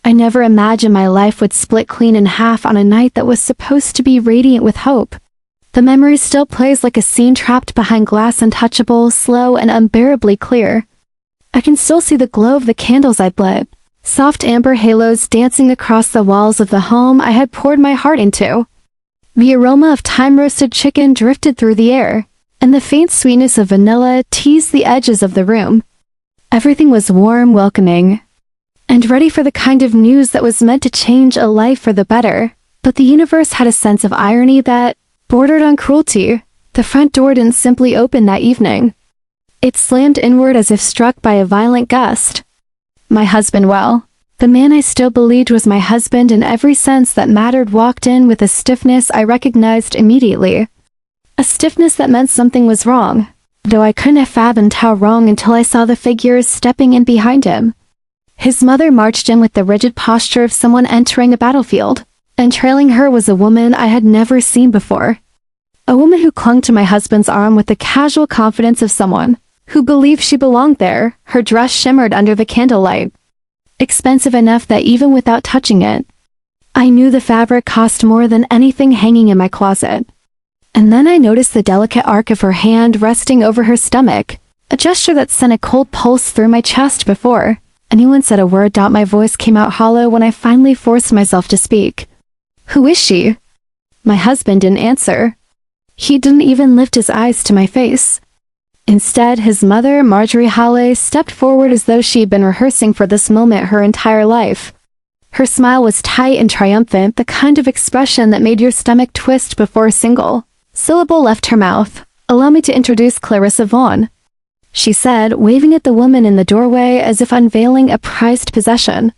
I never imagined my life would split clean in half on a night that was supposed to be radiant with hope. The memory still plays like a scene trapped behind glass, untouchable, slow, and unbearably clear. I can still see the glow of the candles I'd lit, soft amber halos dancing across the walls of the home I had poured my heart into. The aroma of time-roasted chicken drifted through the air, and the faint sweetness of vanilla teased the edges of the room. Everything was warm, welcoming, and ready for the kind of news that was meant to change a life for the better. But the universe had a sense of irony that bordered on cruelty. The front door didn't simply open that evening. It slammed inward as if struck by a violent gust. My husband, well, the man I still believed was my husband in every sense that mattered, walked in with a stiffness I recognized immediately. A stiffness that meant something was wrong, though I couldn't have fathomed how wrong until I saw the figures stepping in behind him. His mother marched in with the rigid posture of someone entering a battlefield, and trailing her was a woman I had never seen before. A woman who clung to my husband's arm with the casual confidence of someone who believed she belonged there. Her dress shimmered under the candlelight, expensive enough that even without touching it, I knew the fabric cost more than anything hanging in my closet. And then I noticed the delicate arc of her hand resting over her stomach, a gesture that sent a cold pulse through my chest before anyone said a word. My voice came out hollow when I finally forced myself to speak. "Who is she?" My husband didn't answer. He didn't even lift his eyes to my face. Instead, his mother, Marjorie Halley, stepped forward as though she had been rehearsing for this moment her entire life. Her smile was tight and triumphant, the kind of expression that made your stomach twist before a single syllable left her mouth. "Allow me to introduce Clarissa Vaughn," she said, waving at the woman in the doorway as if unveiling a prized possession.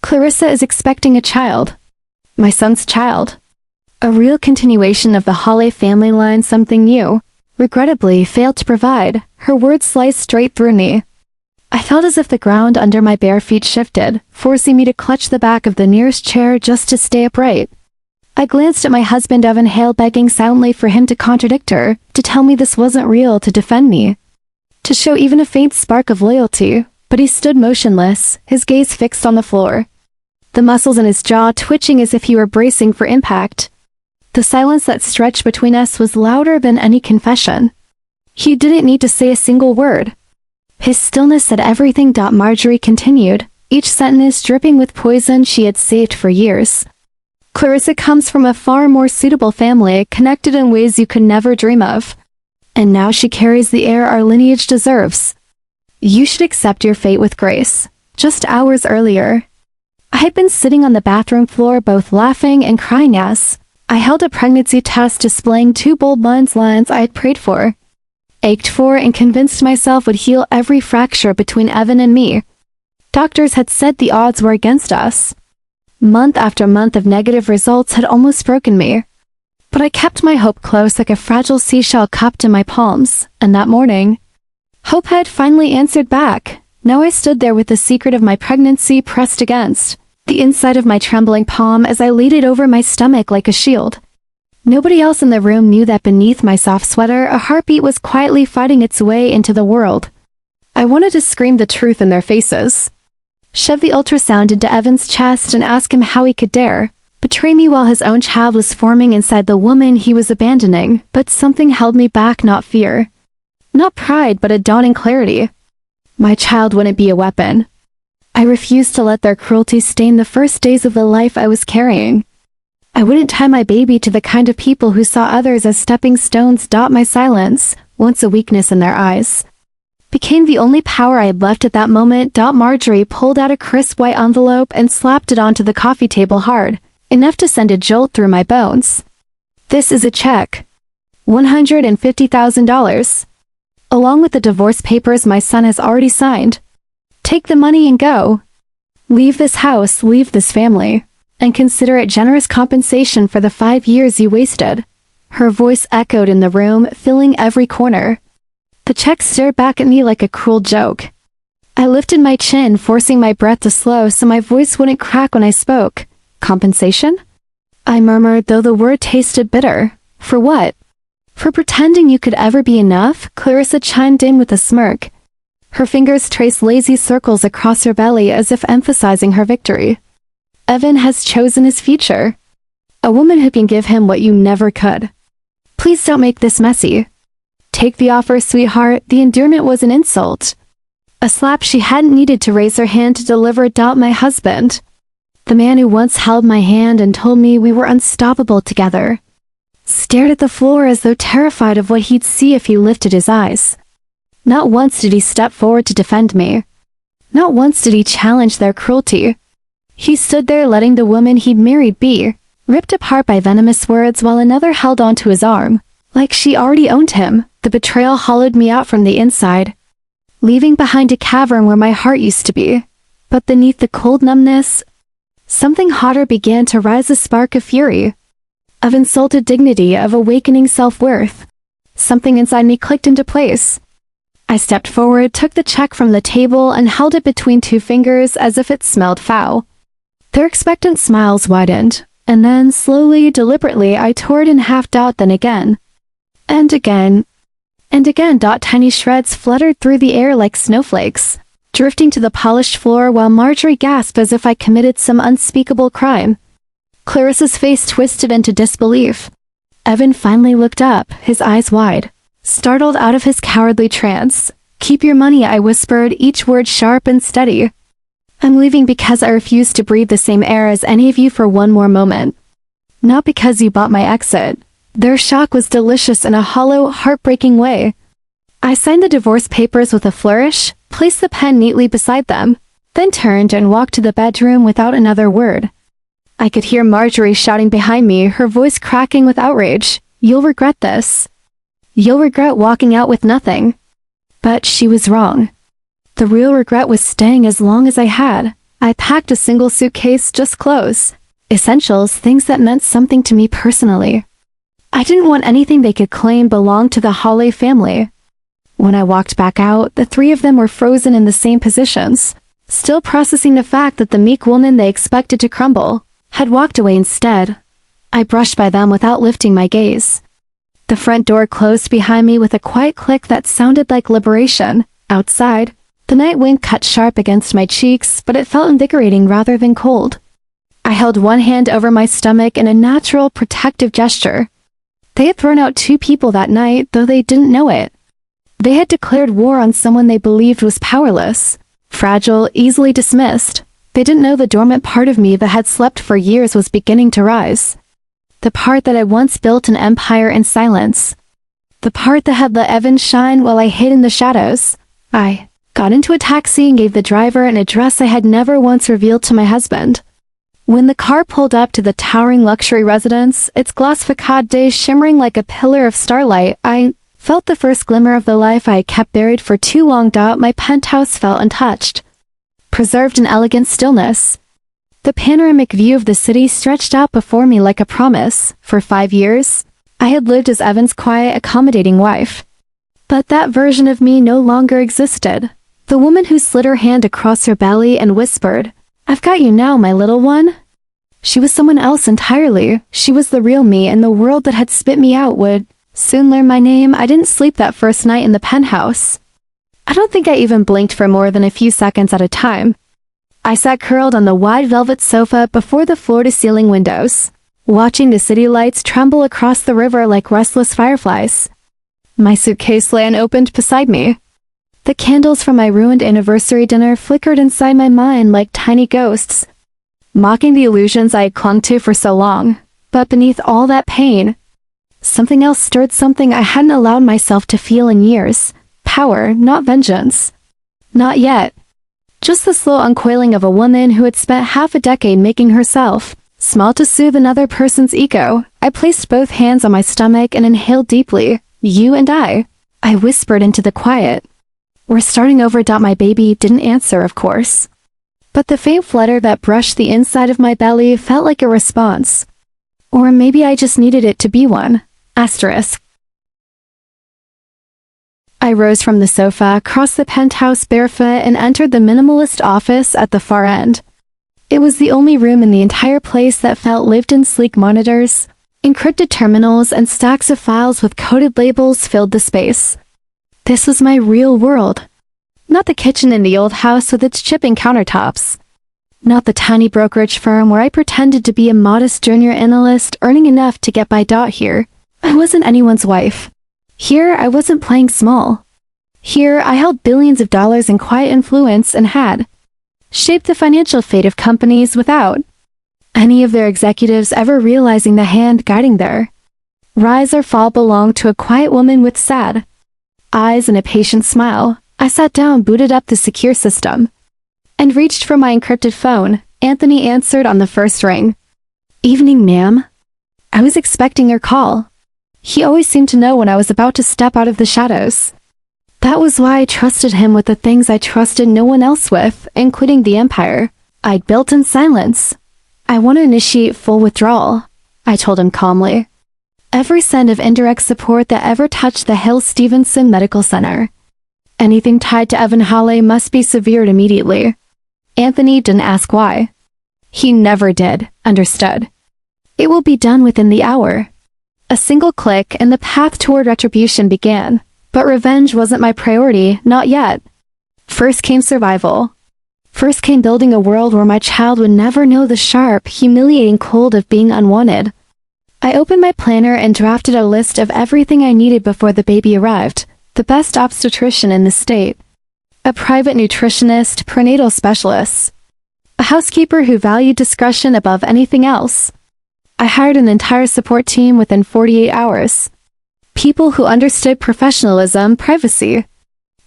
"Clarissa is expecting a child. My son's child." A real continuation of the Halley family line, something new regrettably failed to provide. Her words sliced straight through me. I felt as if the ground under my bare feet shifted, forcing me to clutch the back of the nearest chair just to stay upright. I glanced at my husband, Evan Hale, begging silently for him to contradict her, to tell me this wasn't real, to defend me, to show even a faint spark of loyalty, but he stood motionless, his gaze fixed on the floor, the muscles in his jaw twitching as if he were bracing for impact. The silence that stretched between us was louder than any confession. He didn't need to say a single word. His stillness said everything. Marjorie continued, each sentence dripping with poison she had saved for years. "Clarissa comes from a far more suitable family, connected in ways you could never dream of. And now she carries the heir our lineage deserves. You should accept your fate with grace." Just hours earlier, I had been sitting on the bathroom floor both laughing and crying as I held a pregnancy test displaying 2 bold lines I had prayed for, ached for, and convinced myself would heal every fracture between Evan and me. Doctors had said the odds were against us. Month after month of negative results had almost broken me. But I kept my hope close like a fragile seashell cupped in my palms, and that morning, hope had finally answered back. Now I stood there with the secret of my pregnancy pressed against the inside of my trembling palm as I laid it over my stomach like a shield. Nobody else in the room knew that beneath my soft sweater a heartbeat was quietly fighting its way into the world. I wanted to scream the truth in their faces, shove the ultrasound into Evan's chest and ask him how he could dare betray me while his own child was forming inside the woman he was abandoning. But something held me back, not fear, not pride, but a dawning clarity. My child wouldn't be a weapon. I refused to let their cruelty stain the first days of the life I was carrying. I wouldn't tie my baby to the kind of people who saw others as stepping stones. My silence, once a weakness in their eyes, became the only power I had left at that moment. Marjorie pulled out a crisp white envelope and slapped it onto the coffee table hard, enough to send a jolt through my bones. "This is a check. $150,000. Along with the divorce papers my son has already signed. Take the money and go. Leave this house, leave this family, and consider it generous compensation for the 5 years you wasted." Her voice echoed in the room, filling every corner. The check stared back at me like a cruel joke. I lifted my chin, forcing my breath to slow so my voice wouldn't crack when I spoke. "Compensation?" I murmured, though the word tasted bitter. "For what?" "For pretending you could ever be enough," Clarissa chimed in with a smirk. Her fingers traced lazy circles across her belly as if emphasizing her victory. Evan has chosen his future. A woman who can give him what you never could. Please don't make this messy. Take the offer, sweetheart. The endearment was an insult. A slap she hadn't needed to raise her hand to deliver. My husband. The man who once held my hand and told me we were unstoppable together. Stared at the floor as though terrified of what he'd see if he lifted his eyes. Not once did he step forward to defend me. Not once did he challenge their cruelty. He stood there letting the woman he'd married be ripped apart by venomous words while another held onto his arm, like she already owned him. The betrayal hollowed me out from the inside, leaving behind a cavern where my heart used to be. But beneath the cold numbness, something hotter began to rise, a spark of fury, of insulted dignity, of awakening self-worth. Something inside me clicked into place. I stepped forward, took the check from the table, and held it between two fingers as if it smelled foul. Their expectant smiles widened, and then, slowly, deliberately, I tore it in half. Then again. And again. And again. Tiny shreds fluttered through the air like snowflakes, drifting to the polished floor while Marjorie gasped as if I committed some unspeakable crime. Clarissa's face twisted into disbelief. Evan finally looked up, his eyes wide, startled out of his cowardly trance. Keep your money, I whispered, each word sharp and steady. I'm leaving because I refuse to breathe the same air as any of you for one more moment. Not because you bought my exit. Their shock was delicious in a hollow, heartbreaking way. I signed the divorce papers with a flourish, placed the pen neatly beside them, then turned and walked to the bedroom without another word. I could hear Marjorie shouting behind me, her voice cracking with outrage. You'll regret this. You'll regret walking out with nothing. But she was wrong. The real regret was staying as long as I had. I packed a single suitcase, just clothes, essentials, things that meant something to me personally. I didn't want anything they could claim belonged to the Hawley family. When I walked back out, the three of them were frozen in the same positions, still processing the fact that the meek woman they expected to crumble had walked away instead. I brushed by them without lifting my gaze. The front door closed behind me with a quiet click that sounded like liberation. Outside, the night wind cut sharp against my cheeks, but it felt invigorating rather than cold. I held one hand over my stomach in a natural, protective gesture. They had thrown out two people that night, though they didn't know it. They had declared war on someone they believed was powerless, fragile, easily dismissed. They didn't know the dormant part of me that had slept for years was beginning to rise. The part that had once built an empire in silence. The part that had let Evan shine while I hid in the shadows. I got into a taxi and gave the driver an address I had never once revealed to my husband. When the car pulled up to the towering luxury residence, its glass facade shimmering like a pillar of starlight, I felt the first glimmer of the life I had kept buried for too long. My penthouse felt untouched, preserved in elegant stillness. The panoramic view of the city stretched out before me like a promise. For 5 years, I had lived as Evan's quiet, accommodating wife. But that version of me no longer existed. The woman who slid her hand across her belly and whispered, "I've got you now, my little one." She was someone else entirely. She was the real me, and the world that had spit me out would soon learn my name. I didn't sleep that first night in the penthouse. I don't think I even blinked for more than a few seconds at a time. I sat curled on the wide velvet sofa before the floor-to-ceiling windows, watching the city lights tremble across the river like restless fireflies. My suitcase lay unopened beside me. The candles from my ruined anniversary dinner flickered inside my mind like tiny ghosts, mocking the illusions I had clung to for so long. But beneath all that pain, something else stirred, something I hadn't allowed myself to feel in years. Power, not vengeance. Not yet. Just the slow uncoiling of a woman who had spent half a decade making herself small to soothe another person's ego. I placed both hands on my stomach and inhaled deeply. You and I whispered into the quiet. We're starting over. My baby didn't answer, of course. But the faint flutter that brushed the inside of my belly felt like a response. Or maybe I just needed it to be one. Asterisk. I rose from the sofa, crossed the penthouse barefoot, and entered the minimalist office at the far end. It was the only room in the entire place that felt lived in. Sleek monitors, encrypted terminals, and stacks of files with coded labels filled the space. This was my real world. Not the kitchen in the old house with its chipping countertops. Not the tiny brokerage firm where I pretended to be a modest junior analyst earning enough to get by. Here, I wasn't anyone's wife. Here, I wasn't playing small. Here, I held billions of dollars in quiet influence and had shaped the financial fate of companies without any of their executives ever realizing the hand guiding their rise or fall belonged to a quiet woman with sad eyes and a patient smile. I sat down, booted up the secure system, and reached for my encrypted phone. Anthony answered on the first ring. "Evening, ma'am. I was expecting your call." He always seemed to know when I was about to step out of the shadows. That was why I trusted him with the things I trusted no one else with, including the empire I'd built in silence. "I want to initiate full withdrawal," I told him calmly. "Every cent of indirect support that ever touched the Hill Stevenson Medical Center. Anything tied to Evan Hawley must be severed immediately." Anthony didn't ask why. He never did. Understood. "It will be done within the hour." A single click and the path toward retribution began. But revenge wasn't my priority, not yet. First came survival. First came building a world where my child would never know the sharp, humiliating cold of being unwanted. I opened my planner and drafted a list of everything I needed before the baby arrived. The best obstetrician in the state, a private nutritionist, prenatal specialist, a housekeeper who valued discretion above anything else. I hired an entire support team within 48 hours. People who understood professionalism, privacy,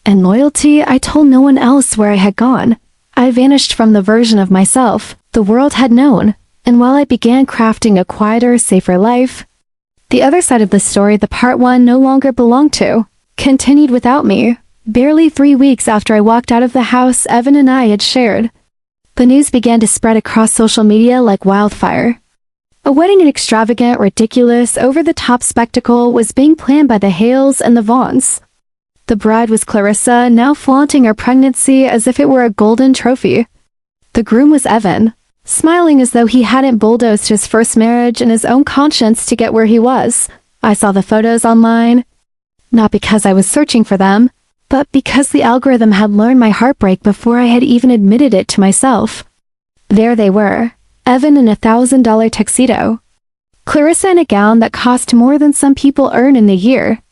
and loyalty. I told no one else where I had gone. I vanished from the version of myself the world had known, and while I began crafting a quieter, safer life, the other side of the story, the part one no longer belonged to, continued without me. Barely 3 weeks after I walked out of the house Evan and I had shared, the news began to spread across social media like wildfire. A wedding, an extravagant, ridiculous, over-the-top spectacle, was being planned by the Hales and the Vaughns. The bride was Clarissa, now flaunting her pregnancy as if it were a golden trophy. The groom was Evan, smiling as though he hadn't bulldozed his first marriage and his own conscience to get where he was. I saw the photos online, not because I was searching for them, but because the algorithm had learned my heartbreak before I had even admitted it to myself. There they were. Evan in a $1,000 tuxedo, Clarissa in a gown that cost more than some people earn in a year,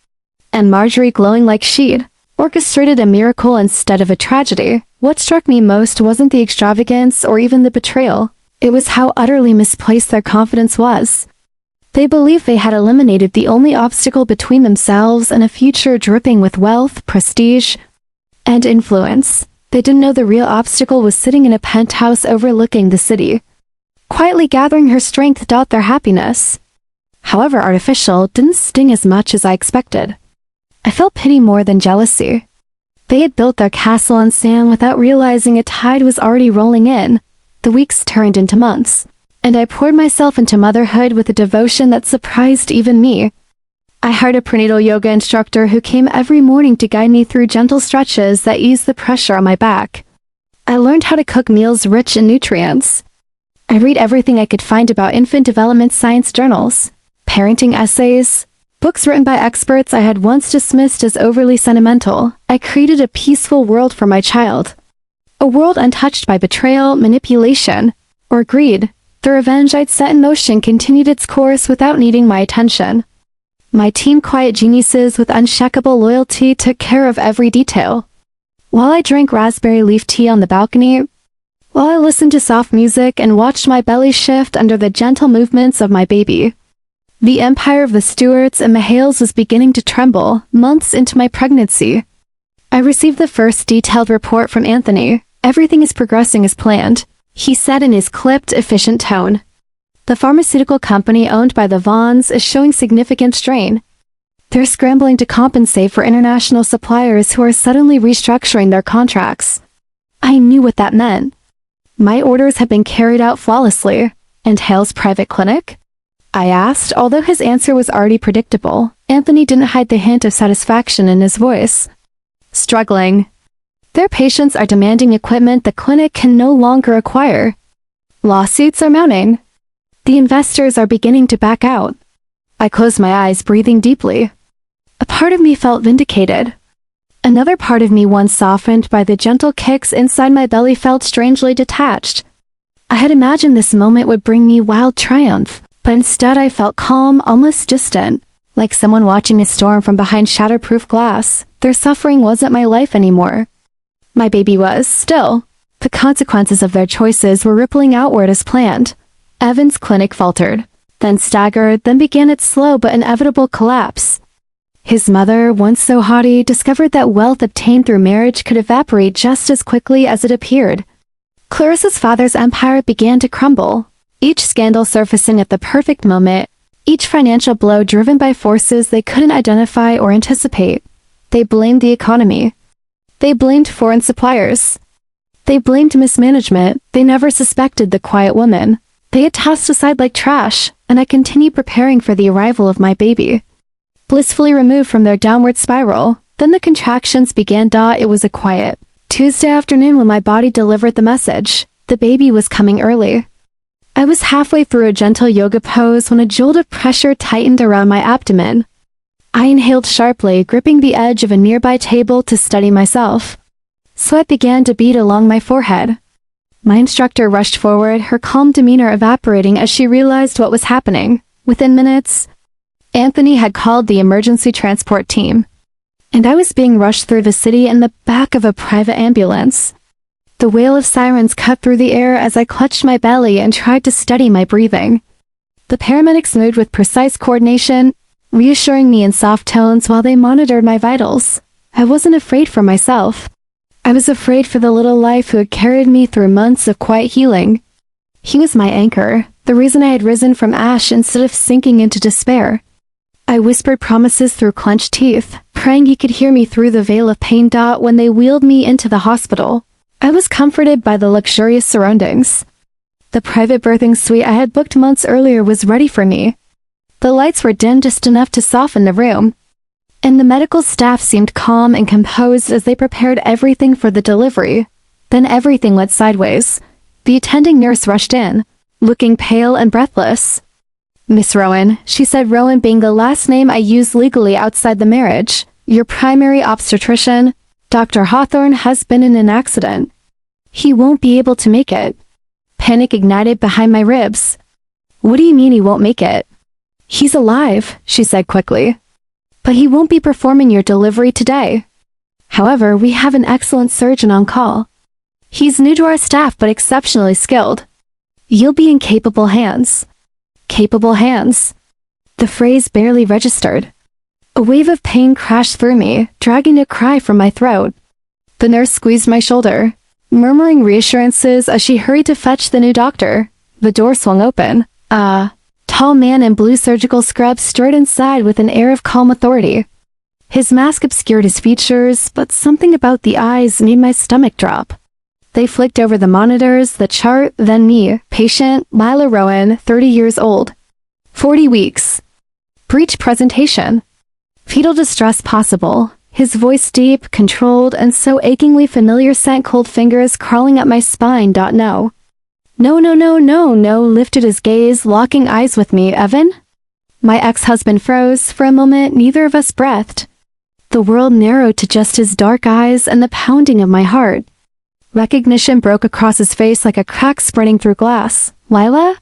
and Marjorie glowing like she'd orchestrated a miracle instead of a tragedy. What struck me most wasn't the extravagance or even the betrayal. It was how utterly misplaced their confidence was. They believed they had eliminated the only obstacle between themselves and a future dripping with wealth, prestige, and influence. They didn't know the real obstacle was sitting in a penthouse overlooking the city, quietly gathering her strength. Their happiness, however artificial, didn't sting as much as I expected. I felt pity more than jealousy. They had built their castle on sand without realizing a tide was already rolling in. The weeks turned into months, and I poured myself into motherhood with a devotion that surprised even me. I hired a prenatal yoga instructor who came every morning to guide me through gentle stretches that eased the pressure on my back. I learned how to cook meals rich in nutrients. I read everything I could find about infant development science journals, parenting essays, books written by experts I had once dismissed as overly sentimental. I created a peaceful world for my child. A world untouched by betrayal, manipulation, or greed. The revenge I'd set in motion continued its course without needing my attention. My team, quiet geniuses with unshakable loyalty, took care of every detail. While I drank raspberry leaf tea on the balcony, while I listened to soft music and watched my belly shift under the gentle movements of my baby, the empire of the Stewarts and the Hales was beginning to tremble. Months into my pregnancy, I received the first detailed report from Anthony. "Everything is progressing as planned," he said in his clipped, efficient tone. "The pharmaceutical company owned by the Vaughns is showing significant strain. They're scrambling to compensate for international suppliers who are suddenly restructuring their contracts." I knew what that meant. My orders had been carried out flawlessly. "And Hale's private clinic?" I asked, although his answer was already predictable. Anthony didn't hide the hint of satisfaction in his voice. "Struggling. Their patients are demanding equipment the clinic can no longer acquire. Lawsuits are mounting. The investors are beginning to back out." I closed my eyes, breathing deeply. A part of me felt vindicated. Another part of me, once softened by the gentle kicks inside my belly, felt strangely detached. I had imagined this moment would bring me wild triumph, but instead I felt calm, almost distant, like someone watching a storm from behind shatterproof glass. Their suffering wasn't my life anymore. My baby was, still. The consequences of their choices were rippling outward as planned. Evan's clinic faltered, then staggered, then began its slow but inevitable collapse. His mother, once so haughty, discovered that wealth obtained through marriage could evaporate just as quickly as it appeared. Clarissa's father's empire began to crumble, each scandal surfacing at the perfect moment, each financial blow driven by forces they couldn't identify or anticipate. They blamed the economy. They blamed foreign suppliers. They blamed mismanagement. They never suspected the quiet woman. They had tossed aside like trash, and I continued preparing for the arrival of my baby. Blissfully removed from their downward spiral, then the contractions began. It was a quiet Tuesday afternoon when my body delivered the message. The baby was coming early. I was halfway through a gentle yoga pose when a jolt of pressure tightened around my abdomen. I inhaled sharply, gripping the edge of a nearby table to steady myself. Sweat began to bead along my forehead. My instructor rushed forward, her calm demeanor evaporating as she realized what was happening. Within minutes, Anthony had called the emergency transport team, and I was being rushed through the city in the back of a private ambulance. The wail of sirens cut through the air as I clutched my belly and tried to steady my breathing. The paramedics moved with precise coordination, reassuring me in soft tones while they monitored my vitals. I wasn't afraid for myself. I was afraid for the little life who had carried me through months of quiet healing. He was my anchor, the reason I had risen from ash instead of sinking into despair. I whispered promises through clenched teeth, praying he could hear me through the veil of pain. When they wheeled me into the hospital, I was comforted by the luxurious surroundings. The private birthing suite I had booked months earlier was ready for me. The lights were dim just enough to soften the room, and the medical staff seemed calm and composed as they prepared everything for the delivery. Then everything went sideways. The attending nurse rushed in, looking pale and breathless. "Miss Rowan," she said, Rowan being the last name I used legally outside the marriage, "your primary obstetrician, Dr. Hawthorne, has been in an accident. He won't be able to make it." Panic ignited behind my ribs. "What do you mean he won't make it?" "He's alive," she said quickly, "but he won't be performing your delivery today. However, we have an excellent surgeon on call. He's new to our staff but exceptionally skilled. You'll be in capable hands." Capable hands. The phrase barely registered. A wave of pain crashed through me, dragging a cry from my throat. The nurse squeezed my shoulder, murmuring reassurances as she hurried to fetch the new doctor. The door swung open. A tall man in blue surgical scrubs strode inside with an air of calm authority. His mask obscured his features, but something about the eyes made my stomach drop. They flicked over the monitors, the chart, then me, patient Lila Rowan, 30 years old. 40 weeks. Breech presentation. Fetal distress possible. His voice deep, controlled, and so achingly familiar sent cold fingers crawling up my spine. No. No, lifted his gaze, locking eyes with me. "Evan?" My ex-husband froze. For a moment, neither of us breathed. The world narrowed to just his dark eyes and the pounding of my heart. Recognition broke across his face like a crack spreading through glass. "Lila?"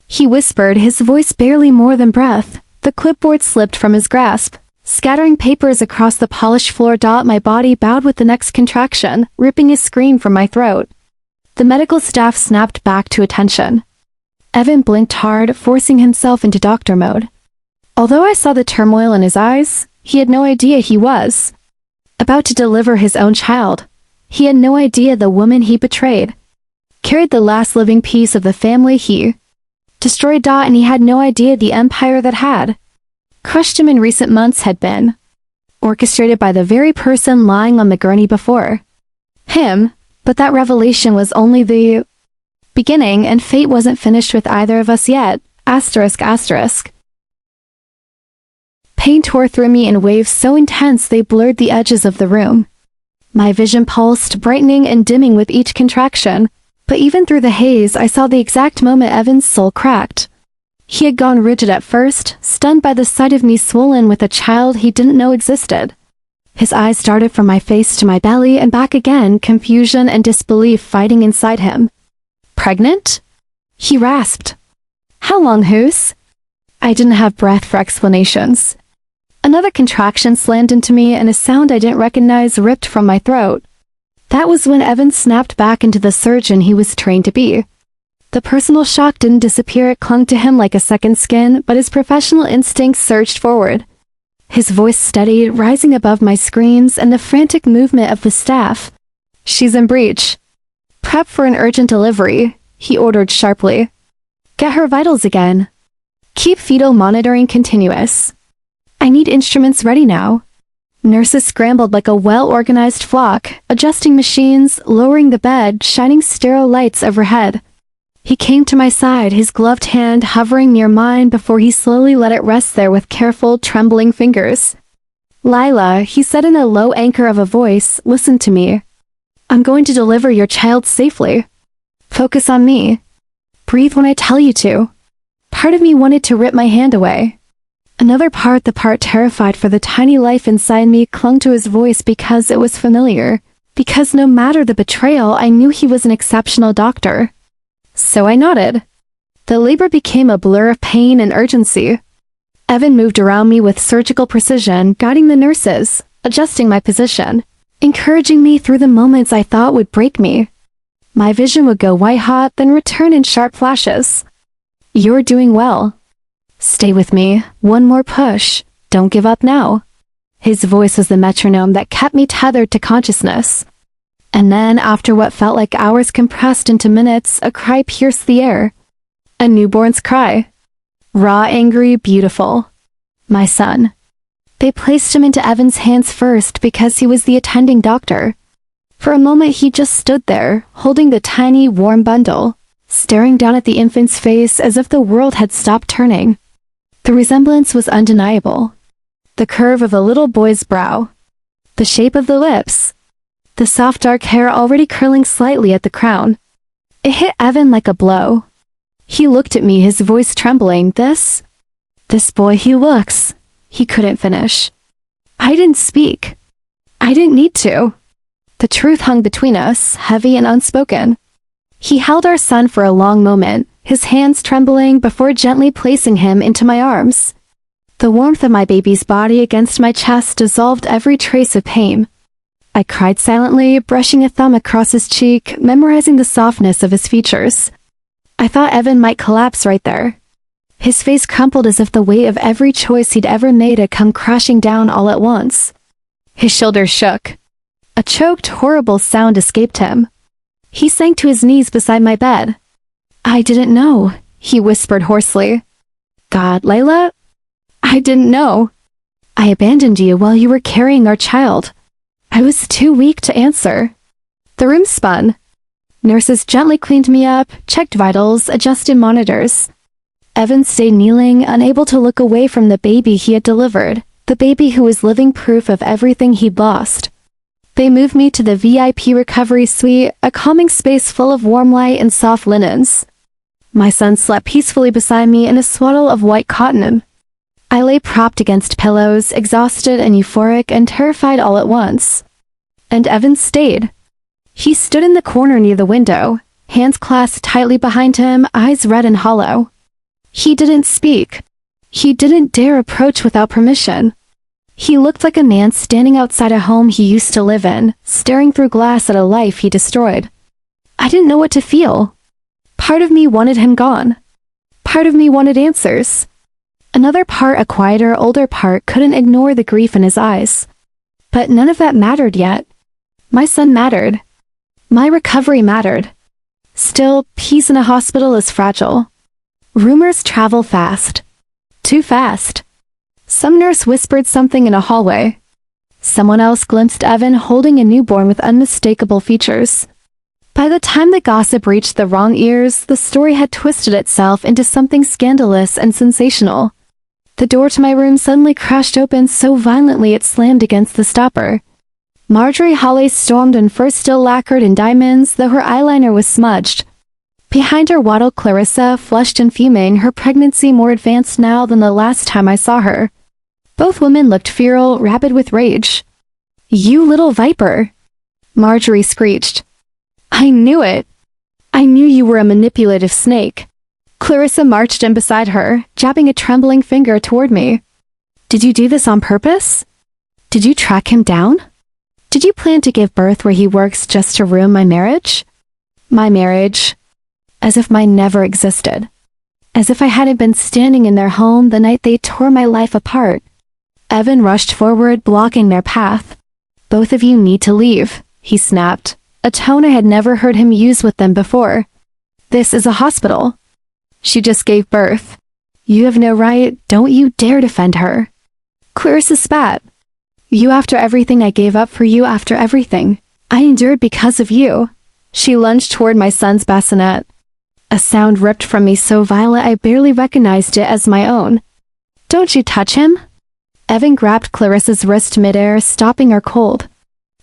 He whispered, his voice barely more than breath. The clipboard slipped from his grasp, scattering papers across the polished floor. My body bowed with the next contraction, ripping a scream from my throat. The medical staff snapped back to attention. Evan blinked hard, forcing himself into doctor mode. Although I saw the turmoil in his eyes, he had no idea he was about to deliver his own child. He had no idea the woman he betrayed carried the last living piece of the family he destroyed. And he had no idea the empire that had crushed him in recent months had been orchestrated by the very person lying on the gurney before him. But that revelation was only the beginning, and fate wasn't finished with either of us yet. ***. Pain tore through me in waves so intense they blurred the edges of the room. My vision pulsed, brightening and dimming with each contraction, but even through the haze I saw the exact moment Evan's soul cracked. He had gone rigid at first, stunned by the sight of me swollen with a child he didn't know existed. His eyes darted from my face to my belly and back again, confusion and disbelief fighting inside him. "Pregnant?" He rasped. How long, Hoos? I didn't have breath for explanations. Another contraction slammed into me and a sound I didn't recognize ripped from my throat. That was when Evan snapped back into the surgeon he was trained to be. The personal shock didn't disappear, it clung to him like a second skin, but his professional instincts surged forward. His voice steadied, rising above my screams and the frantic movement of the staff. She's in breach. Prep for an urgent delivery, he ordered sharply. Get her vitals again. Keep fetal monitoring continuous. I need instruments ready now. Nurses scrambled like a well-organized flock, adjusting machines, lowering the bed, shining sterile lights overhead. He came to my side, his gloved hand hovering near mine before he slowly let it rest there with careful, trembling fingers. Lila, he said in a low anchor of a voice, listen to me. I'm going to deliver your child safely. Focus on me. Breathe when I tell you to. Part of me wanted to rip my hand away. Another part, the part terrified for the tiny life inside me, clung to his voice because it was familiar. Because no matter the betrayal, I knew he was an exceptional doctor. So I nodded. The labor became a blur of pain and urgency. Evan moved around me with surgical precision, guiding the nurses, adjusting my position, encouraging me through the moments I thought would break me. My vision would go white-hot, then return in sharp flashes. You're doing well. Stay with me. One more push. Don't give up now. His voice was the metronome that kept me tethered to consciousness. And then, after what felt like hours compressed into minutes, a cry pierced the air. A newborn's cry. Raw, angry, beautiful. My son. They placed him into Evan's hands first because he was the attending doctor. For a moment he just stood there, holding the tiny, warm bundle, staring down at the infant's face as if the world had stopped turning. The resemblance was undeniable. The curve of a little boy's brow. The shape of the lips. The soft dark hair already curling slightly at the crown. It hit Evan like a blow. He looked at me, his voice trembling. This boy, he looks. He couldn't finish. I didn't speak. I didn't need to. The truth hung between us, heavy and unspoken. He held our son for a long moment, his hands trembling before gently placing him into my arms. The warmth of my baby's body against my chest dissolved every trace of pain. I cried silently, brushing a thumb across his cheek, memorizing the softness of his features. I thought Evan might collapse right there. His face crumpled as if the weight of every choice he'd ever made had come crashing down all at once. His shoulders shook. A choked, horrible sound escaped him. He sank to his knees beside my bed. I didn't know, he whispered hoarsely. God, Layla? I didn't know. I abandoned you while you were carrying our child. I was too weak to answer. The room spun. Nurses gently cleaned me up, checked vitals, adjusted monitors. Evan stayed kneeling, unable to look away from the baby he had delivered, the baby who was living proof of everything he'd lost. They moved me to the VIP recovery suite, a calming space full of warm light and soft linens. My son slept peacefully beside me in a swaddle of white cotton. I lay propped against pillows, exhausted and euphoric and terrified all at once. And Evan stayed. He stood in the corner near the window, hands clasped tightly behind him, eyes red and hollow. He didn't speak. He didn't dare approach without permission. He looked like a man standing outside a home he used to live in, staring through glass at a life he destroyed. I didn't know what to feel. Part of me wanted him gone. Part of me wanted answers. Another part, a quieter, older part, couldn't ignore the grief in his eyes. But none of that mattered yet. My son mattered. My recovery mattered. Still, peace in a hospital is fragile. Rumors travel fast. Too fast. Some nurse whispered something in a hallway. Someone else glimpsed Evan holding a newborn with unmistakable features. By the time the gossip reached the wrong ears, the story had twisted itself into something scandalous and sensational. The door to my room suddenly crashed open so violently it slammed against the stopper. Marjorie Holly stormed in first still lacquered in diamonds, though her eyeliner was smudged. Behind her waddled Clarissa, flushed and fuming, her pregnancy more advanced now than the last time I saw her. Both women looked feral, rabid with rage. "You little viper!" Marjorie screeched. "I knew it! I knew you were a manipulative snake. Clarissa marched in beside her, jabbing a trembling finger toward me. Did you do this on purpose? Did you track him down? Did you plan to give birth where he works just to ruin my marriage? My marriage. As if mine never existed. As if I hadn't been standing in their home the night they tore my life apart. Evan rushed forward, blocking their path. Both of you need to leave, he snapped, a tone I had never heard him use with them before. This is a hospital. She just gave birth. You have no right, don't you dare defend her. Clarissa spat. You after everything I gave up for you after everything. I endured because of you. She lunged toward my son's bassinet. A sound ripped from me so violent I barely recognized it as my own. Don't you touch him? Evan grabbed Clarissa's wrist midair, stopping her cold.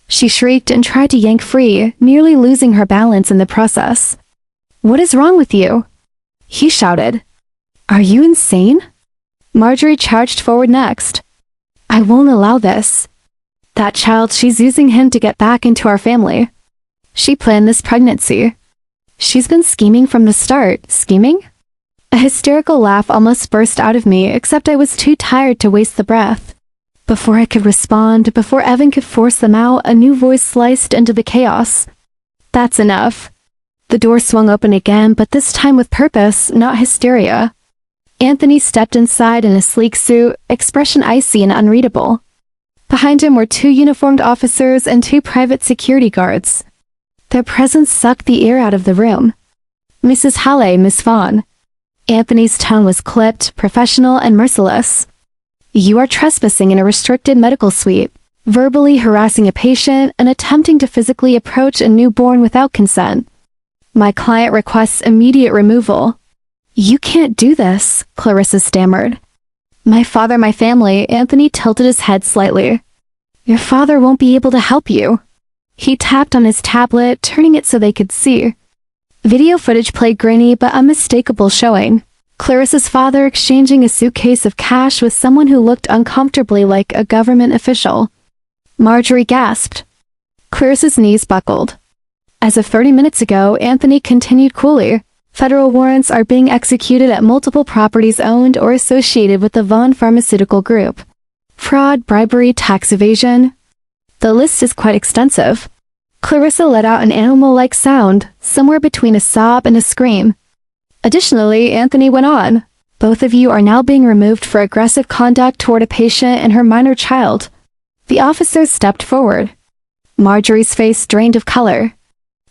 She shrieked and tried to yank free, nearly losing her balance in the process. What is wrong with you? He shouted. Are you insane? Marjorie charged forward next. I won't allow this. That child, she's using him to get back into our family. She planned this pregnancy. She's been scheming from the start. Scheming? A hysterical laugh almost burst out of me, except I was too tired to waste the breath. Before I could respond, before Evan could force them out, a new voice sliced into the chaos. That's enough. The door swung open again, but this time with purpose, not hysteria. Anthony stepped inside in a sleek suit, expression icy and unreadable. Behind him were 2 uniformed officers and 2 private security guards. Their presence sucked the air out of the room. Mrs. Halle, Miss Vaughn. Anthony's tone was clipped, professional, and merciless. You are trespassing in a restricted medical suite, verbally harassing a patient and attempting to physically approach a newborn without consent. My client requests immediate removal. You can't do this, Clarissa stammered. My father, my family. Anthony tilted his head slightly. Your father won't be able to help you. He tapped on his tablet, turning it so they could see. Video footage played grainy but unmistakable, showing Clarissa's father exchanging a suitcase of cash with someone who looked uncomfortably like a government official. Marjorie gasped. Clarissa's knees buckled. As of 30 minutes ago, Anthony continued coolly. Federal warrants are being executed at multiple properties owned or associated with the Vaughn Pharmaceutical Group. Fraud, bribery, tax evasion. The list is quite extensive. Clarissa let out an animal-like sound, somewhere between a sob and a scream. Additionally, Anthony went on, both of you are now being removed for aggressive conduct toward a patient and her minor child. The officers stepped forward. Marjorie's face drained of color.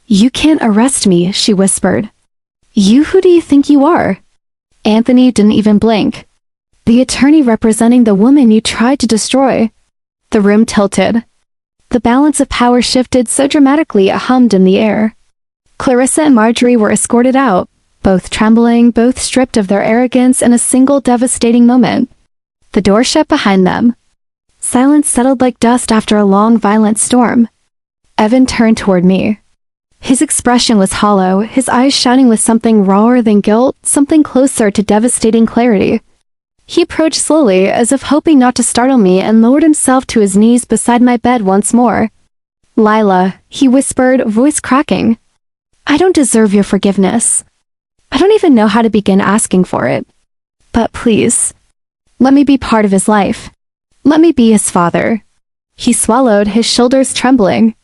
You can't arrest me, she whispered. You, who do you think you are? Anthony didn't even blink. The attorney representing the woman you tried to destroy. The room tilted. The balance of power shifted so dramatically it hummed in the air. Clarissa and Marjorie were escorted out, both trembling, both stripped of their arrogance in a single devastating moment. The door shut behind them. Silence settled like dust after a long, violent storm. Evan turned toward me. His expression was hollow, his eyes shining with something rawer than guilt, something closer to devastating clarity. He approached slowly, as if hoping not to startle me, and lowered himself to his knees beside my bed once more. Lila, he whispered, voice cracking. I don't deserve your forgiveness. I don't even know how to begin asking for it. But please, let me be part of his life. Let me be his father. He swallowed, his shoulders trembling.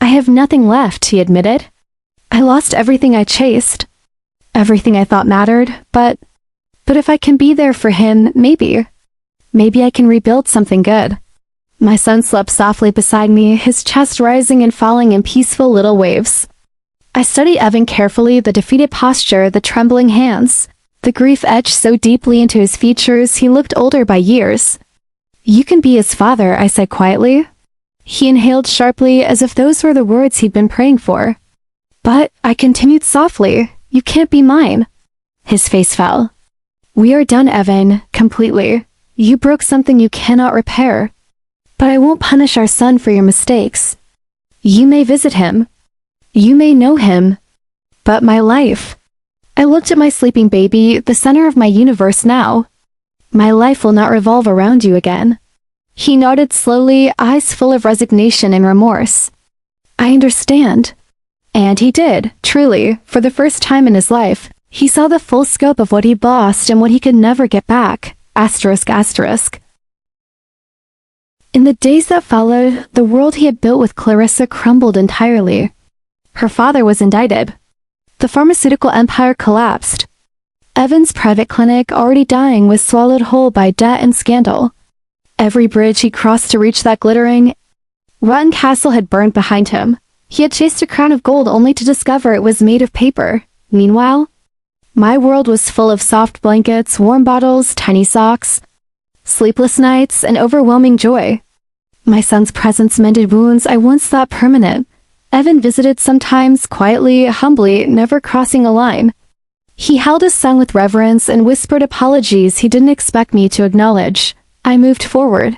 I have nothing left, he admitted. I lost everything I chased. Everything I thought mattered, but if I can be there for him, maybe I can rebuild something good. My son slept softly beside me, his chest rising and falling in peaceful little waves. I studied Evan carefully, the defeated posture, the trembling hands. The grief etched so deeply into his features he looked older by years. You can be his father, I said quietly. He inhaled sharply, as if those were the words he'd been praying for. But, I continued softly, you can't be mine. His face fell. We are done, Evan, completely. You broke something you cannot repair. But I won't punish our son for your mistakes. You may visit him. You may know him. But my life. I looked at my sleeping baby, the center of my universe now. My life will not revolve around you again. He nodded slowly, eyes full of resignation and remorse. I understand. And he did, truly, for the first time in his life. He saw the full scope of what he'd lost and what he could never get back. Asterisk, asterisk. In the days that followed, the world he had built with Clarissa crumbled entirely. Her father was indicted. The pharmaceutical empire collapsed. Evan's private clinic, already dying, was swallowed whole by debt and scandal. Every bridge he crossed to reach that glittering, rotten castle had burned behind him. He had chased a crown of gold only to discover it was made of paper. Meanwhile, my world was full of soft blankets, warm bottles, tiny socks, sleepless nights, and overwhelming joy. My son's presence mended wounds I once thought permanent. Evan visited sometimes, quietly, humbly, never crossing a line. He held his son with reverence and whispered apologies he didn't expect me to acknowledge. I moved forward.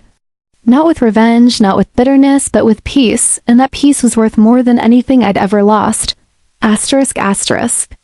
Not with revenge, not with bitterness, but with peace, and that peace was worth more than anything I'd ever lost. Asterisk, asterisk.